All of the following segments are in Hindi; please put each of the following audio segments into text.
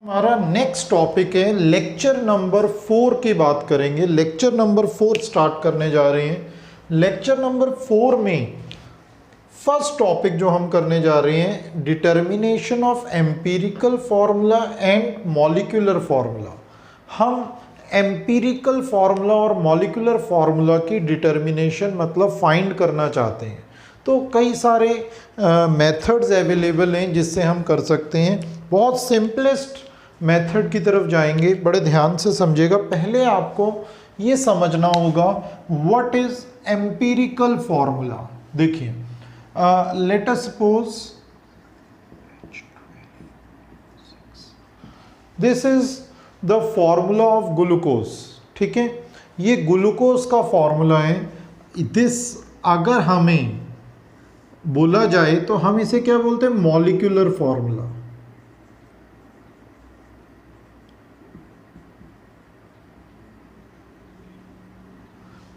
हमारा नेक्स्ट टॉपिक है लेक्चर नंबर 4 की बात करेंगे। लेक्चर नंबर 4 स्टार्ट करने जा रहे हैं। लेक्चर नंबर 4 में फर्स्ट टॉपिक जो हम करने जा रहे हैं, determination of empirical formula and molecular formula. हम एम्पिरिकल फार्मूला और मॉलिक्यूलर फार्मूला की डिटर्मिनेशन मतलब फाइंड करना चाहते हैं। तो कई सारे मेथड्स अवेलेबल हैं जिससे हम कर सकते हैं। बहुत सिंपलेस्ट मेथड की तरफ जाएंगे, बड़े ध्यान से समझिएगा। पहले आपको ये समझना होगा व्हाट इज एम्पिरिकल फार्मूला। देखिए, let us suppose this is the formula of glucose. ठीक है, ये ग्लूकोज का फार्मूला है। दिस अगर हमें बोला जाए तो हम इसे क्या बोलते हैं, मॉलिक्यूलर फार्मूला।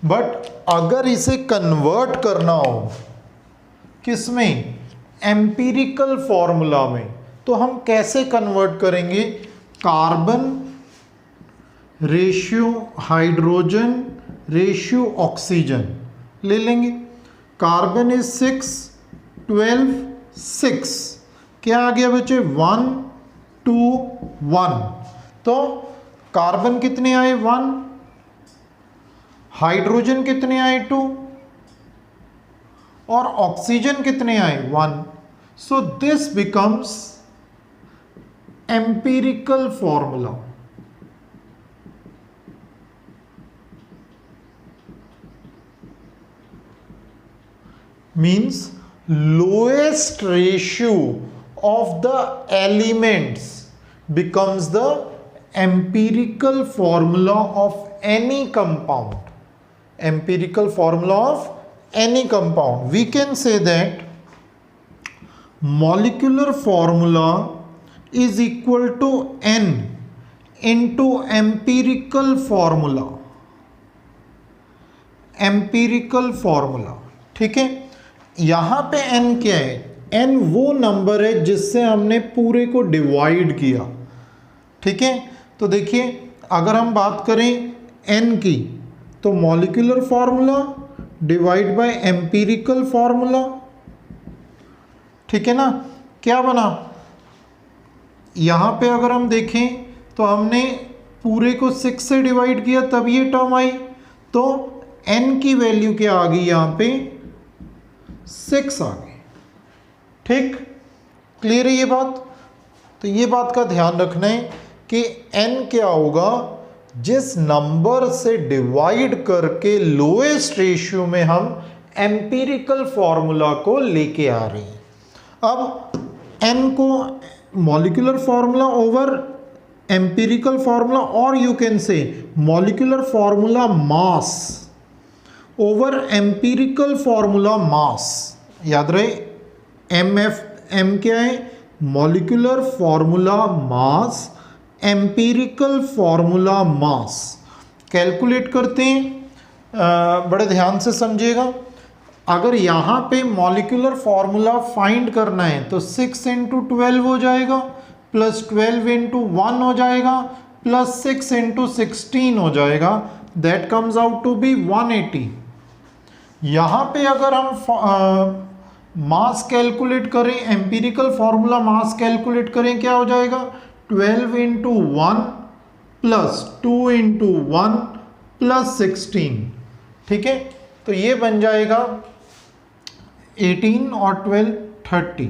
बट अगर इसे कन्वर्ट करना हो किसमें, एम्पिरिकल फार्मूला में, तो हम कैसे कन्वर्ट करेंगे। Carbon ratio hydrogen ratio oxygen ले लेंगे। कार्बन इज 6, 12, 6, क्या आ गया बच्चे, 1, 2, 1। तो कार्बन कितने आए, 1, हाइड्रोजन कितने आए, 2, और ऑक्सीजन कितने आए, 1। So this becomes empirical formula. Means lowest ratio of the elements becomes the empirical formula of any compound. Empirical formula of any compound. We can say that molecular formula is equal to n into empirical formula. Empirical formula. ठीक है, यहां पे n क्या है, n वो नंबर है जिससे हमने पूरे को डिवाइड किया। ठीक है, तो देखिए अगर हम बात करें n की, तो molecular formula divide by empirical formula. ठीक है ना, क्या बना, यहां पे अगर हम देखें तो हमने पूरे को 6 से डिवाइड किया तब ये टर्म आई, तो n की वैल्यू क्या आ गई, यहां पे 6 आ गई। ठीक, क्लियर है ये बात। तो ये बात का ध्यान रखना है कि n क्या होगा, जिस नंबर से डिवाइड करके लोएस्ट रेशियो में हम एम्पिरिकल फॉर्मूला को लेके आ रहे हैं। अब n को molecular formula over empirical formula, और you can say molecular formula mass over empirical formula mass. याद रहे m क्या है, molecular formula mass, empirical formula mass. Calculate करते हैं, बड़े ध्यान से समझिएगा। अगर यहाँ पे मॉलिक्यूलर फार्मूला फाइंड करना है तो 6 इंटू 12 हो जाएगा, प्लस 12 इंटू 1 हो जाएगा, प्लस 6 इंटू 16 हो जाएगा। That comes out to be 180। यहाँ पे अगर हम मास कैलकुलेट करें, एम्पिरिकल फार्मूला मास कैलकुलेट करें, क्या हो जाएगा, 12 इंटू 1 प्लस 2 इंटू 1 प्लस 16। ठीक है, तो ये बन जाएगा 18 और 12 30।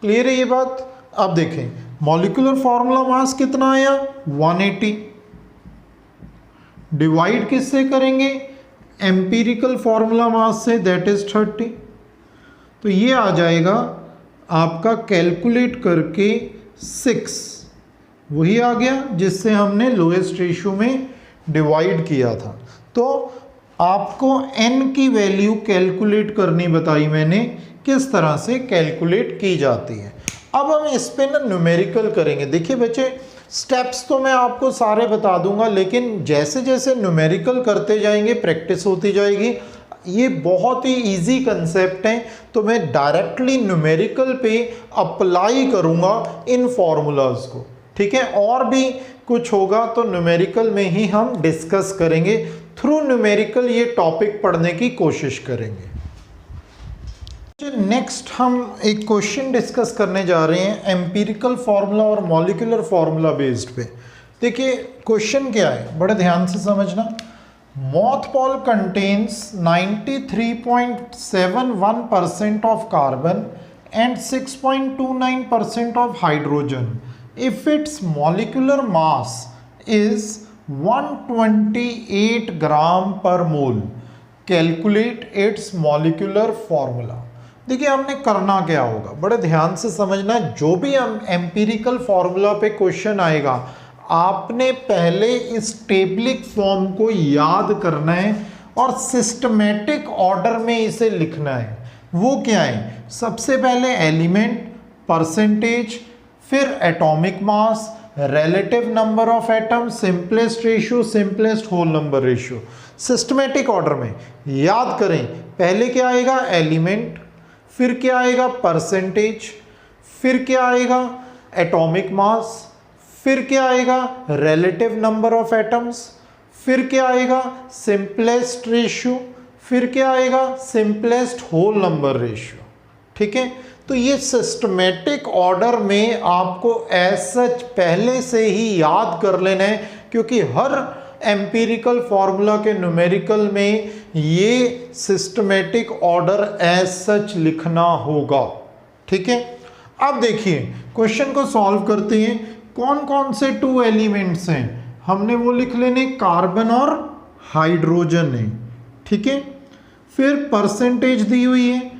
क्लियर है ये बात। अब देखें मॉलिक्यूलर फार्मूला मास कितना आया, 180। डिवाइड किससे करेंगे, एम्पिरिकल फार्मूला मास से, दैट इज 30। तो ये आ जाएगा आपका कैलकुलेट करके 6, वही आ गया जिससे हमने लोएस्ट रेशियो में डिवाइड किया था। तो आपको n की वैल्यू कैलकुलेट करनी बताई मैंने, किस तरह से कैलकुलेट की जाती है। अब हम इस पे ना न्यूमेरिकल करेंगे। देखिए बच्चे, स्टेप्स तो मैं आपको सारे बता दूंगा, लेकिन जैसे जैसे न्यूमेरिकल करते जाएंगे प्रैक्टिस होती जाएगी। ये बहुत ही इजी कंसेप्ट है, तो मैं डायरेक्टली न्यूमेरिकल पे अप्लाई करूंगा इन फॉर्मूलाज को। ठीक है, और भी कुछ होगा तो न्यूमेरिकल में ही हम डिस्कस करेंगे, थ्रू न्यूमेरिकल ये टॉपिक पढ़ने की कोशिश करेंगे। नेक्स्ट हम एक क्वेश्चन डिस्कस करने जा रहे हैं एम्पिरिकल फार्मूला और मॉलिक्यूलर फार्मूला बेस्ड पे। देखिए क्वेश्चन क्या है, बड़े ध्यान से समझना। Mothball contains 93.71% of carbon and 6.29% of hydrogen if its molecular mass is 128 gram per mole, calculate its molecular formula. देखिए हमने करना क्या होगा, बड़े ध्यान से समझना। जो भी हम एम्पिरिकल फॉर्मूला पे क्वेश्चन आएगा, आपने पहले इस टेबलिक फॉर्म को याद करना है और सिस्टमेटिक ऑर्डर में इसे लिखना है। वो क्या है, सबसे पहले एलिमेंट, परसेंटेज, फिर atomic mass, relative number of atom, simplest ratio, simplest whole number ratio. Systematic order में याद करें, पहले क्या आएगा एलिमेंट, फिर क्या आएगा परसेंटेज, फिर क्या आएगा एटॉमिक मास, फिर क्या आएगा रिलेटिव नंबर ऑफ एटम्स, फिर क्या आएगा सिंपलेस्ट रेशियो, फिर क्या आएगा सिंपलेस्ट होल नंबर रेशियो। ठीक है, तो ये सिस्टमेटिक ऑर्डर में आपको ऐसा पहले से ही याद कर लेना है, क्योंकि हर एम्पिरिकल फॉर्मूला के न्यूमेरिकल में ये सिस्टमेटिक ऑर्डर एज सच लिखना होगा। ठीक है, अब देखिए क्वेश्चन को सॉल्व करते हैं। कौन कौन से 2 एलिमेंट्स हैं, हमने वो लिख लेने, कार्बन और हाइड्रोजन है। ठीक है, फिर परसेंटेज दी हुई है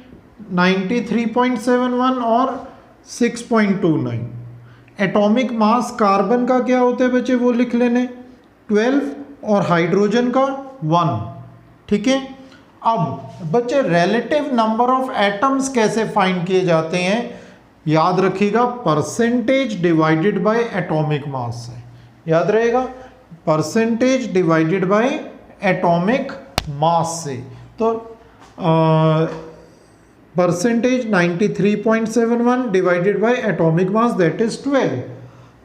93.71 और 6.29। एटॉमिक मास कार्बन का क्या होता है बच्चे, वो लिख लेने 12 और हाइड्रोजन का 1। ठीक है, अब बच्चे रिलेटिव नंबर ऑफ एटम्स कैसे फाइंड किए जाते हैं, याद रखिएगा परसेंटेज डिवाइडेड बाय एटॉमिक मास से, याद रहेगा परसेंटेज डिवाइडेड बाय एटॉमिक मास से। तो percentage 93.71 divided by atomic mass that is 12,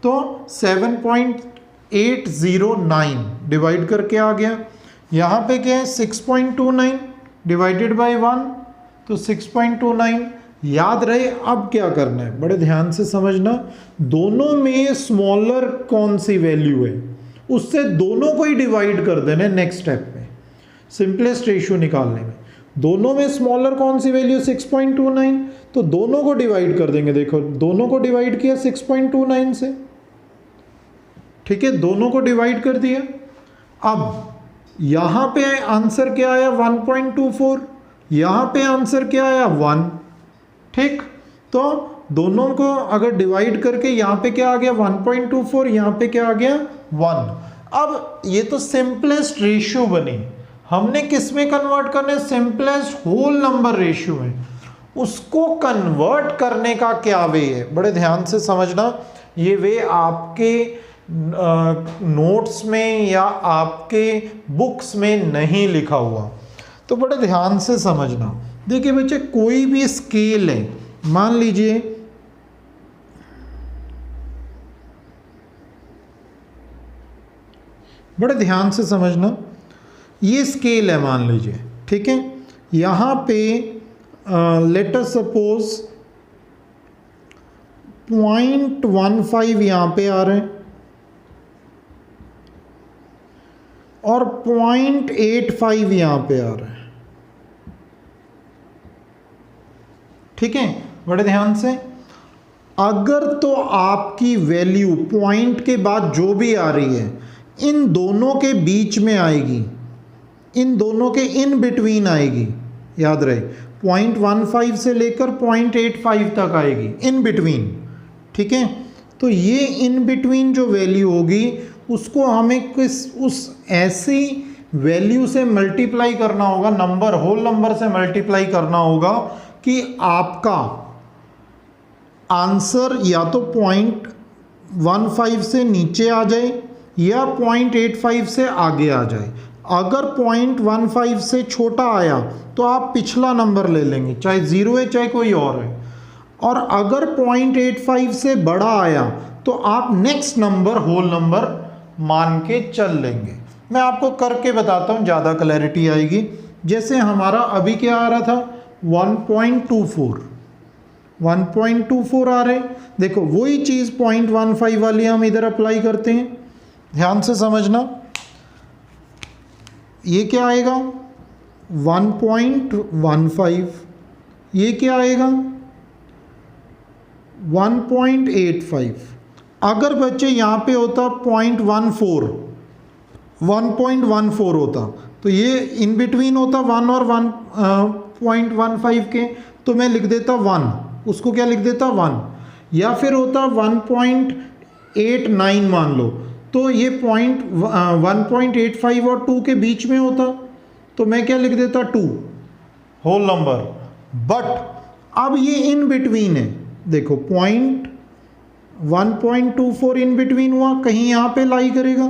तो 7.809 डिवाइड करके आ गया। यहाँ पे क्या है 6.29 डिवाइडेड बाय 1, तो 6.29 याद रहे। अब क्या करना है, बड़े ध्यान से समझना, दोनों में स्मॉलर कौन सी वैल्यू है उससे दोनों को ही डिवाइड कर देना है। नेक्स्ट स्टेप में सिंपलेस्ट रेशियो निकालने में दोनों में स्मॉलर कौन सी वैल्यू 6.29, तो दोनों को डिवाइड कर देंगे। देखो दोनों को डिवाइड किया 6.29 से, ठीक है, दोनों को डिवाइड कर दिया। अब यहां पे आंसर क्या आया 1.24, यहां पे आंसर क्या आया 1। ठीक, तो दोनों को अगर डिवाइड करके यहाँ पे क्या आ गया 1.24, यहाँ पे क्या आ गया 1। अब ये तो सिंपलेस्ट रेशियो बनी, हमने किस में कन्वर्ट करना है, सिंपलेस्ट होल नंबर रेशियो में। उसको कन्वर्ट करने का क्या वे है, बड़े ध्यान से समझना। ये वे आपके नोट्स में या आपके बुक्स में नहीं लिखा हुआ, तो बड़े ध्यान से समझना। देखिए बच्चे कोई भी स्केल है, मान लीजिए बड़े ध्यान से समझना, ये स्केल है मान लीजिए, ठीक है, यहाँ पे लेट अस सपोज 0.15 यहाँ पे आ रहे हैं और 0.85 यहाँ पे आ रहा है। ठीक है, बड़े ध्यान से, अगर तो आपकी वैल्यू पॉइंट के बाद जो भी आ रही है इन दोनों के बीच में आएगी, इन दोनों के इन बिटवीन आएगी, याद रहे 0.15 से लेकर 0.85 तक आएगी इन बिटवीन। ठीक है, तो ये इन बिटवीन जो वैल्यू होगी उसको हमें उस ऐसी वैल्यू से मल्टीप्लाई करना होगा, नंबर होल नंबर से मल्टीप्लाई करना होगा कि आपका आंसर या तो 0.15 से नीचे आ जाए या 0.85 से आगे आ जाए। अगर 0.15 से छोटा आया तो आप पिछला नंबर ले लेंगे, चाहे 0 है चाहे कोई और है। और अगर 0.85 से बड़ा आया तो आप नेक्स्ट नंबर होल नंबर मान के चल लेंगे। मैं आपको करके बताता हूँ, ज़्यादा क्लैरिटी आएगी। जैसे हमारा अभी क्या आ रहा था 1.24 आ रहे, देखो वही चीज़ 0.15 वाली हम इधर अप्लाई करते हैं, ध्यान से समझना। ये क्या आएगा 1.15, ये क्या आएगा 1.85। अगर बच्चे यहाँ पे होता 1.14 होता तो ये इन बिटवीन होता 1 और 1.15 के, तो मैं लिख देता 1, उसको क्या लिख देता 1, या फिर होता 1.89 मान लो, तो ये 1.85 और 2 के बीच में होता, तो मैं क्या लिख देता 2 होल नंबर। बट अब ये इन बिटवीन है, देखो 1.24 इन बिटवीन हुआ, कहीं यहाँ पे लाई करेगा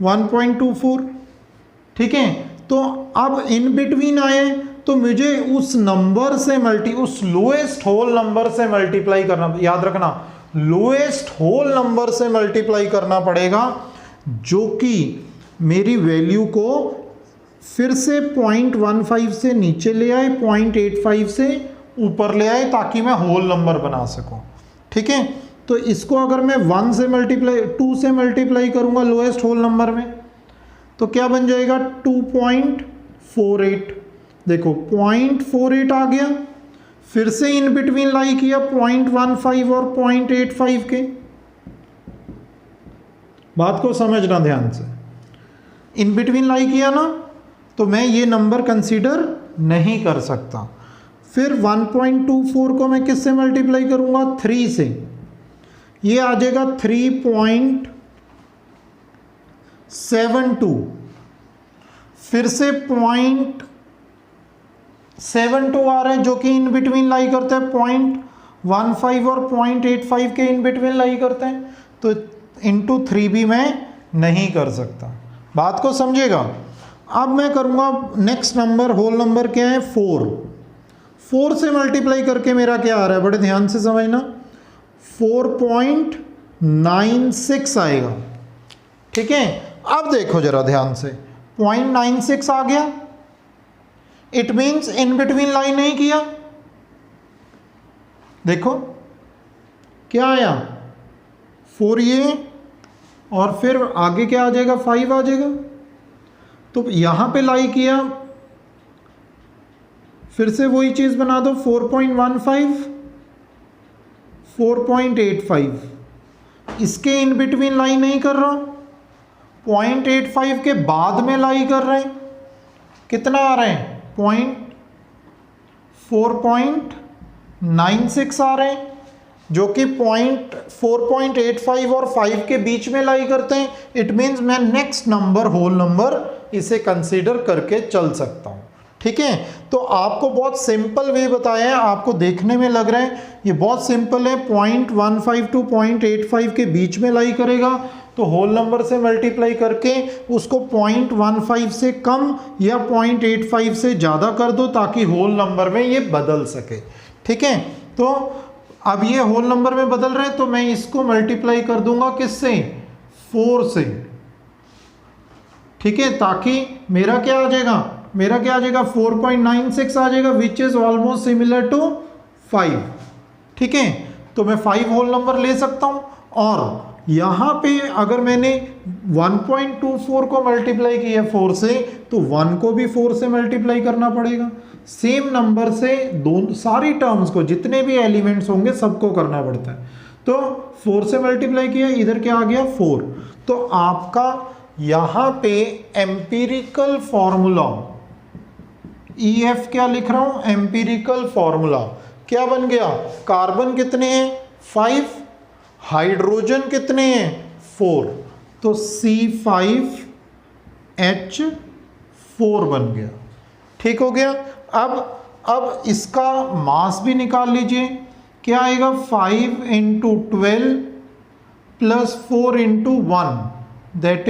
1.24, ठीक है। तो अब इन बिटवीन आए तो मुझे उस नंबर से उस लोएस्ट होल नंबर से मल्टीप्लाई करना, याद रखना लोएस्ट होल नंबर से मल्टीप्लाई करना पड़ेगा, जो कि मेरी वैल्यू को फिर से 0.15 से नीचे ले आए, 0.85 से ऊपर ले आए, ताकि मैं होल नंबर बना सकूं, ठीक है। तो इसको अगर मैं 2 से मल्टीप्लाई करूंगा लोएस्ट होल नंबर में, तो क्या बन जाएगा 2.48। देखो 0.48 आ गया, फिर से इन बिटवीन लाई किया 0.15 और 0.85 के। बात को समझना ध्यान से, इन बिटवीन लाई किया ना, तो मैं ये नंबर कंसीडर नहीं कर सकता। फिर 1.24 को मैं किससे मल्टीप्लाई करूंगा 3 से, ये आ जाएगा 3.72, फिर से 0.72 आ रहे हैं, जो कि इन बिटवीन लाई करते हैं 0.15 और 0.85 के इन बिटवीन लाई करते हैं, तो इंटू 3 भी मैं नहीं कर सकता। बात को समझेगा। अब मैं करूंगा नेक्स्ट नंबर, होल नंबर क्या है 4 से मल्टीप्लाई करके मेरा क्या आ रहा है, बड़े ध्यान से समझना 4.96 आएगा, ठीक है। अब देखो जरा ध्यान से, 0.96 आ गया, it means in between line नहीं किया, देखो क्या आया 4 ये, और फिर आगे क्या आ जाएगा 5 आ जाएगा, तो यहां पे लाई किया, फिर से वही चीज बना दो 4.15 4.85, इसके इन बिटवीन लाई नहीं कर रहा, 0.85 के बाद में लाई कर रहे हैं, कितना आ रहे हैं 4.96 आ रहे हैं, जो कि 4.85 और 5 के बीच में लाई करते हैं। इट मीन्स मैं नेक्स्ट नंबर होल नंबर इसे कंसीडर करके चल सकता हूं, ठीक है। तो आपको बहुत सिंपल वे बताया है, आपको देखने में लग रहा है ये बहुत सिंपल है, 0.15 टू 0.85 के बीच में लाई करेगा, तो होल नंबर से मल्टीप्लाई करके उसको 0.15 से कम या 0.85 से ज़्यादा कर दो, ताकि होल नंबर में ये बदल सके, ठीक है। तो अब ये होल नंबर में बदल रहे हैं, तो मैं इसको मल्टीप्लाई कर दूंगा किससे 4 से, ठीक है, ताकि मेरा क्या आ जाएगा 4.96 आ जाएगा, which is almost similar to 5, ठीक है। तो मैं 5 होल नंबर ले सकता हूं, और यहां पे अगर मैंने 1.24 को मल्टीप्लाई किया 4 से, तो 1 को भी 4 से मल्टीप्लाई करना पड़ेगा, सेम नंबर से दोनों सारी टर्म्स को, जितने भी एलिमेंट्स होंगे सबको करना पड़ता है। तो 4 से मल्टीप्लाई किया, इधर क्या आ गया 4, तो आपका यहां पे एम्पिरिकल फॉर्मूला, EF क्या लिख रहा हूं, एम्पिरिकल फॉर्मूला क्या बन गया, कार्बन कितने हैं 5, हाइड्रोजन कितने हैं 4, तो C5H4 बन गया, ठीक हो गया। अब इसका मास भी निकाल लीजिए, क्या आएगा 5 × 12 + 4 × 1, दैट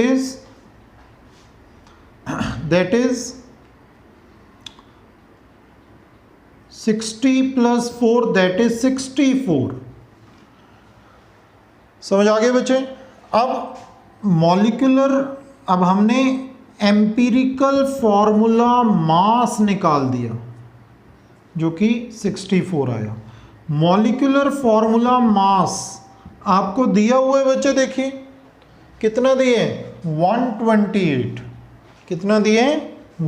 इज 60 + 4, दैट इज 64, समझ आ गए बच्चे। अब मॉलिक्यूलर, अब हमने एम्पिरिकल फॉर्मूला मास निकाल दिया जो कि 64 आया। मॉलिक्यूलर फॉर्मूला मास आपको दिया हुआ है बच्चे, देखिए कितना दिए, 128। कितना दिए,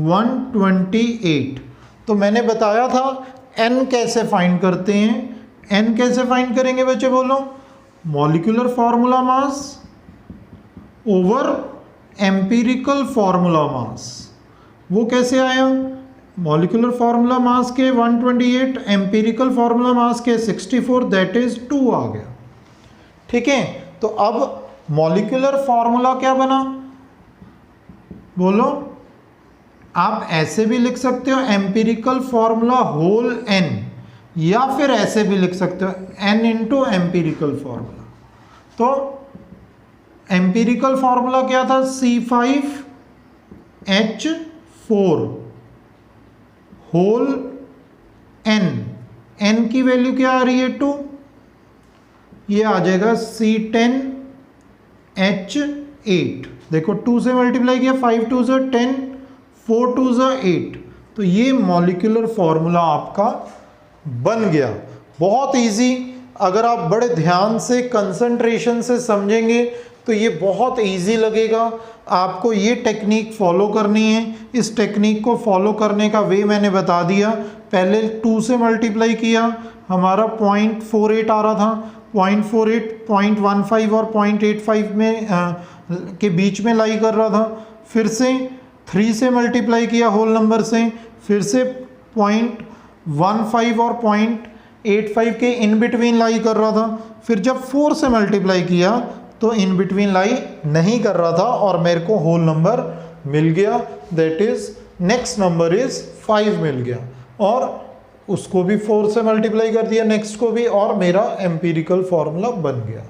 128। तो मैंने बताया था n कैसे फाइंड करते हैं। n कैसे फाइंड करेंगे बच्चे, बोलो। Molecular formula mass over empirical formula mass. वो कैसे आया, मॉलिक्यूलर फॉर्मूला मास के 128, एम्पिरिकल फॉर्मूला मास के 64, दैट इज 2 आ गया। ठीक है, तो अब मॉलिक्यूलर फॉर्मूला क्या बना, बोलो। आप ऐसे भी लिख सकते हो एम्पिरिकल फॉर्मूला होल n, या फिर ऐसे भी लिख सकते हो n इंटू एम्पिरिकल फॉर्मूला। तो एम्पिरिकल फॉर्मूला क्या था, C5H4 होल n, n की वैल्यू क्या आ रही है, 2। ये आ जाएगा C10H8। देखो 2 से मल्टीप्लाई किया, 5 2 ज़ा 10, 4 2 ज़ा 8। तो ये मॉलिक्यूलर फॉर्मूला आपका बन गया। बहुत इजी, अगर आप बड़े ध्यान से कंसंट्रेशन से समझेंगे तो ये बहुत इजी लगेगा। आपको ये टेक्निक फॉलो करनी है। इस टेक्निक को फॉलो करने का वे मैंने बता दिया। पहले 2 से मल्टीप्लाई किया, हमारा 0.48 आ रहा था, 0.48, 0.15 और 0.85 में के बीच में लाई कर रहा था। फिर से 3 से मल्टीप्लाई किया होल नंबर से, फिर से 0.15 और 0.85 के इन बिटवीन लाई कर रहा था। फिर जब 4 से मल्टीप्लाई किया तो इन बिटवीन लाई नहीं कर रहा था और मेरे को होल नंबर मिल गया, that is next number is 5 मिल गया। और उसको भी 4 से मल्टीप्लाई कर दिया, नेक्स्ट को भी, और मेरा एम्पिरिकल फॉर्मूला बन गया।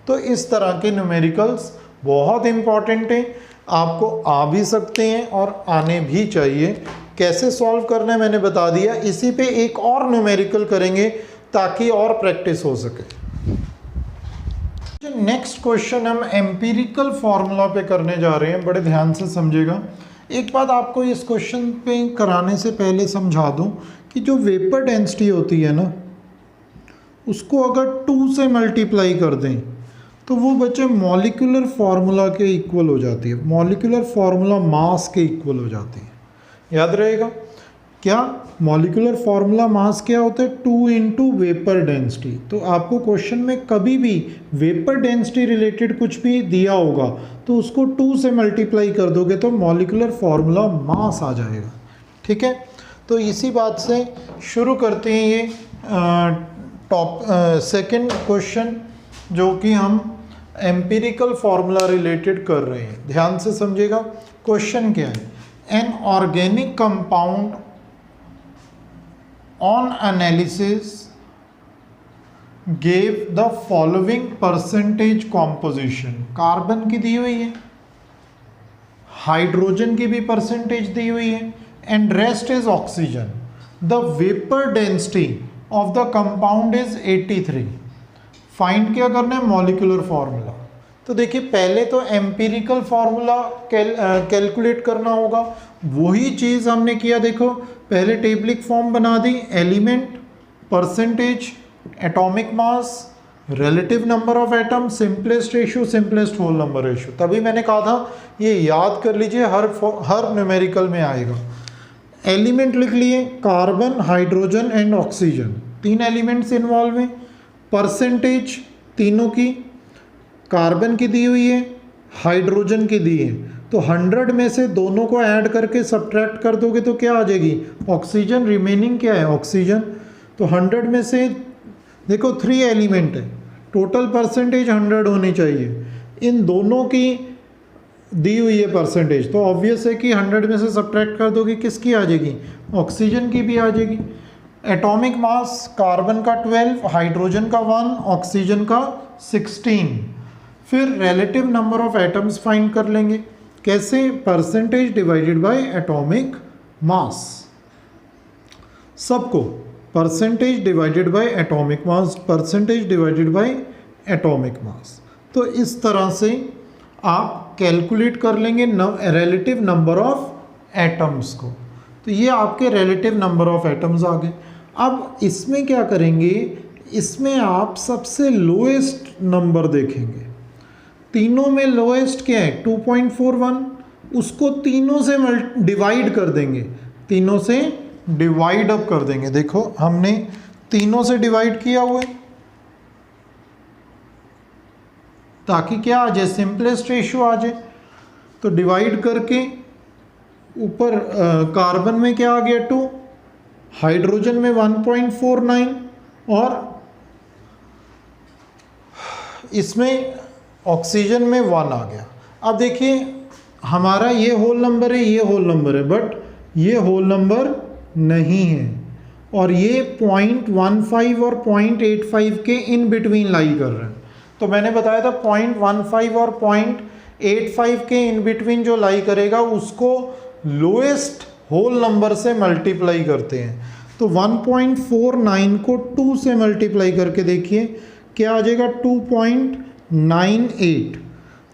तो इस तरह के न्यूमेरिकल्स बहुत इंपॉर्टेंट हैं, आपको आ भी सकते हैं और आने भी चाहिए। कैसे सॉल्व करना है मैंने बता दिया। इसी पे एक और न्यूमेरिकल करेंगे ताकि और प्रैक्टिस हो सके। नेक्स्ट क्वेश्चन हम एम्पिरिकल फॉर्मूला पे करने जा रहे हैं, बड़े ध्यान से समझिएगा। एक बात आपको इस क्वेश्चन पे कराने से पहले समझा दूं कि जो वेपर डेंसिटी होती है ना, उसको अगर 2 से मल्टीप्लाई कर दें तो वो बच्चे मॉलिक्यूलर फार्मूला के इक्वल हो जाती है, मॉलिक्यूलर फार्मूला मास के इक्वल हो जाती है। याद रहेगा क्या, मॉलिक्यूलर फार्मूला मास क्या होता है, 2 इंटू वेपर डेंसिटी। तो आपको क्वेश्चन में कभी भी वेपर डेंसिटी रिलेटेड कुछ भी दिया होगा तो उसको 2 से मल्टीप्लाई कर दोगे तो मॉलिक्यूलर फार्मूला मास आ जाएगा। ठीक है, तो इसी बात से शुरू करते हैं ये सेकंड क्वेश्चन जो कि हम एम्पिरिकल फार्मूला रिलेटेड कर रहे हैं। ध्यान से समझिएगा क्वेश्चन क्या है। An organic compound on analysis gave the following percentage composition. Carbon की दी हुई है, हाइड्रोजन की भी परसेंटेज दी हुई है, and rest is oxygen. The vapour density of the compound is 83। Find क्या करना है, मॉलिक्यूलर फार्मूला। तो देखिए पहले तो एम्पिरिकल फार्मूला कैलकुलेट करना होगा, वही चीज़ हमने किया। देखो पहले टेबलिक फॉर्म बना दी, element, percentage, atomic mass, relative number of atom, simplest ratio, simplest whole number ratio. तभी मैंने कहा था ये याद कर लीजिए, हर न्यूमेरिकल में आएगा। एलिमेंट लिख लिए, carbon, hydrogen and oxygen, 3 elements involve हैं। परसेंटेज तीनों की, कार्बन की दी हुई है, हाइड्रोजन की दी है, तो 100 में से दोनों को ऐड करके सब्ट्रैक्ट कर दोगे तो क्या आ जाएगी, ऑक्सीजन। रिमेनिंग क्या है, ऑक्सीजन। तो 100 में से देखो 3 एलिमेंट है, टोटल परसेंटेज 100 होनी चाहिए। इन दोनों की दी हुई है परसेंटेज, तो ऑब्वियस है कि 100 में से सब्ट्रैक्ट कर दोगे किसकी आ जाएगी, ऑक्सीजन की भी आ जाएगी। एटॉमिक मास, कार्बन का 12, हाइड्रोजन का 1, ऑक्सीजन का 16। फिर relative number of atoms find कर लेंगे, कैसे, percentage divided by atomic mass. सबको percentage divided by atomic mass, percentage divided by atomic mass. तो इस तरह से आप कैलकुलेट कर लेंगे रिलेटिव नंबर ऑफ एटम्स को। तो ये आपके रिलेटिव नंबर ऑफ एटम्स आ गए। अब इसमें क्या करेंगे, इसमें आप सबसे लोएस्ट नंबर देखेंगे। तीनों में लोएस्ट क्या है 2.41, उसको तीनों से डिवाइड कर देंगे, तीनों से डिवाइड अप कर देंगे। देखो हमने तीनों से डिवाइड किया हुआ है ताकि क्या आ जाए, सिंपलेस्ट रेशियो आ जाए। तो डिवाइड करके ऊपर कार्बन में क्या आ गया 2, हाइड्रोजन में 1.49 और इसमें ऑक्सीजन में 1 आ गया। अब देखिए हमारा ये होल नंबर है, ये होल नंबर है, बट ये होल नंबर नहीं है और ये 0.15 और 0.85 के इन बिटवीन लाई कर रहे हैं। तो मैंने बताया था 0.15 और 0.85 के इन बिटवीन जो लाई करेगा उसको लोएस्ट होल नंबर से मल्टीप्लाई करते हैं। तो 1.49 को 2 से मल्टीप्लाई करके देखिए क्या आ जाएगा 2.98।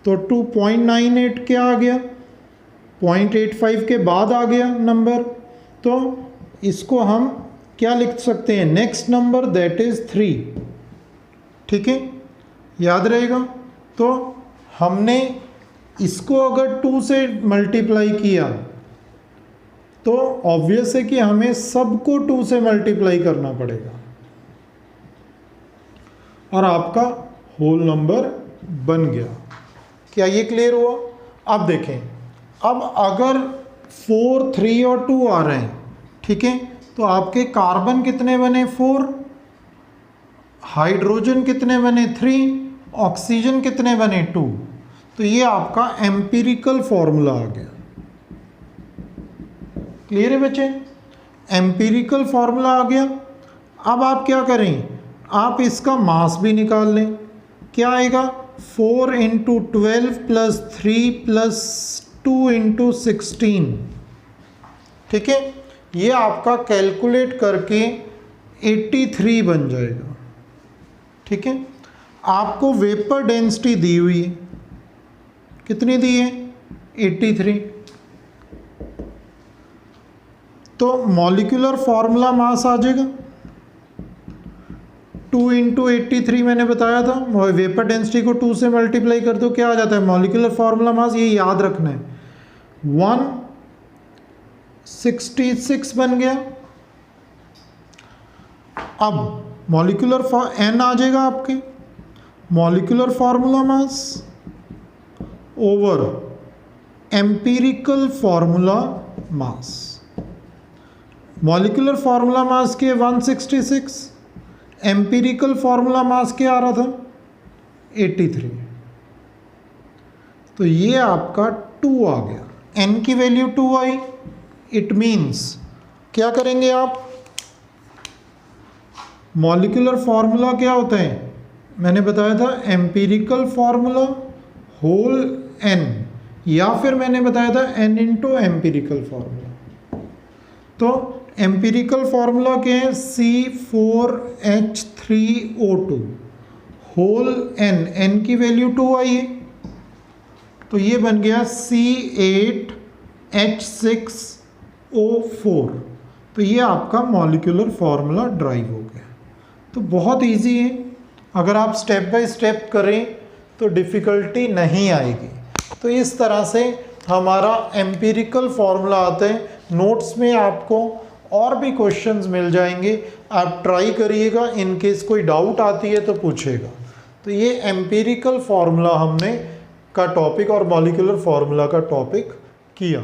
तो 2.98 क्या आ गया, 0.85 के बाद आ गया नंबर। तो इसको हम क्या लिख सकते हैं, नेक्स्ट नंबर दैट इज 3। ठीक है, याद रहेगा। तो हमने इसको अगर 2 से मल्टीप्लाई किया तो ऑब्वियस है कि हमें सबको 2 से मल्टीप्लाई करना पड़ेगा और आपका होल नंबर बन गया। क्या ये क्लियर हुआ? अब देखें, अब अगर 4, 3 और 2 आ रहे हैं, ठीक है, तो आपके कार्बन कितने बने 4, हाइड्रोजन कितने बने 3, ऑक्सीजन कितने बने 2। तो ये आपका एम्पिरिकल फॉर्मूला आ गया। क्लियर है बच्चे? एम्पिरिकल फॉर्मूला आ गया। अब आप क्या करें, आप इसका मास भी निकाल लें। क्या आएगा 4 × 12 + 3 + 2 × 16। ठीक है, ये आपका कैलकुलेट करके 83 बन जाएगा। ठीक है, आपको वेपर डेंसिटी दी हुई है, कितनी दी है 83। तो मॉलिक्यूलर फॉर्मूला मास आ जाएगा 2 × 83 मैंने बताया था। वेपर डेंसिटी को 2 से मल्टीप्लाई कर दो, क्या आ जाता है मॉलिक्यूलर फॉर्मूला मास, ये याद रखना है 166 बन गया। अब मॉलिक्यूलर n आ जाएगा आपके, molecular formula mass over empirical formula mass. Molecular formula mass के 166, एम्पिरिकल फॉर्मूला मास क्या आ रहा था 83। तो ये आपका 2 आ गया, n की वैल्यू 2 आई। इट मीन्स क्या करेंगे आप, मॉलिक्यूलर फॉर्मूला क्या होता है मैंने बताया था एम्पिरिकल फॉर्मूला होल n, या फिर मैंने बताया था n × एम्पिरिकल फॉर्मूला। तो एम्पिरिकल फॉर्मूला क्या है C4H3O2 होल n की वैल्यू 2 आई है, तो ये बन गया C8H6O4। तो ये आपका मॉलिक्यूलर फॉर्मूला ड्राइव हो गया। तो बहुत इजी है, अगर आप स्टेप बाय स्टेप करें तो डिफ़िकल्टी नहीं आएगी। तो इस तरह से हमारा एम्पिरिकल फॉर्मूला आता है। नोट्स में आपको और भी क्वेश्चंस मिल जाएंगे, आप ट्राई करिएगा, इन केस कोई डाउट आती है तो पूछेगा। तो ये एम्पिरिकल फॉर्मूला हमने का टॉपिक और मॉलिक्यूलर फॉर्मूला का टॉपिक किया।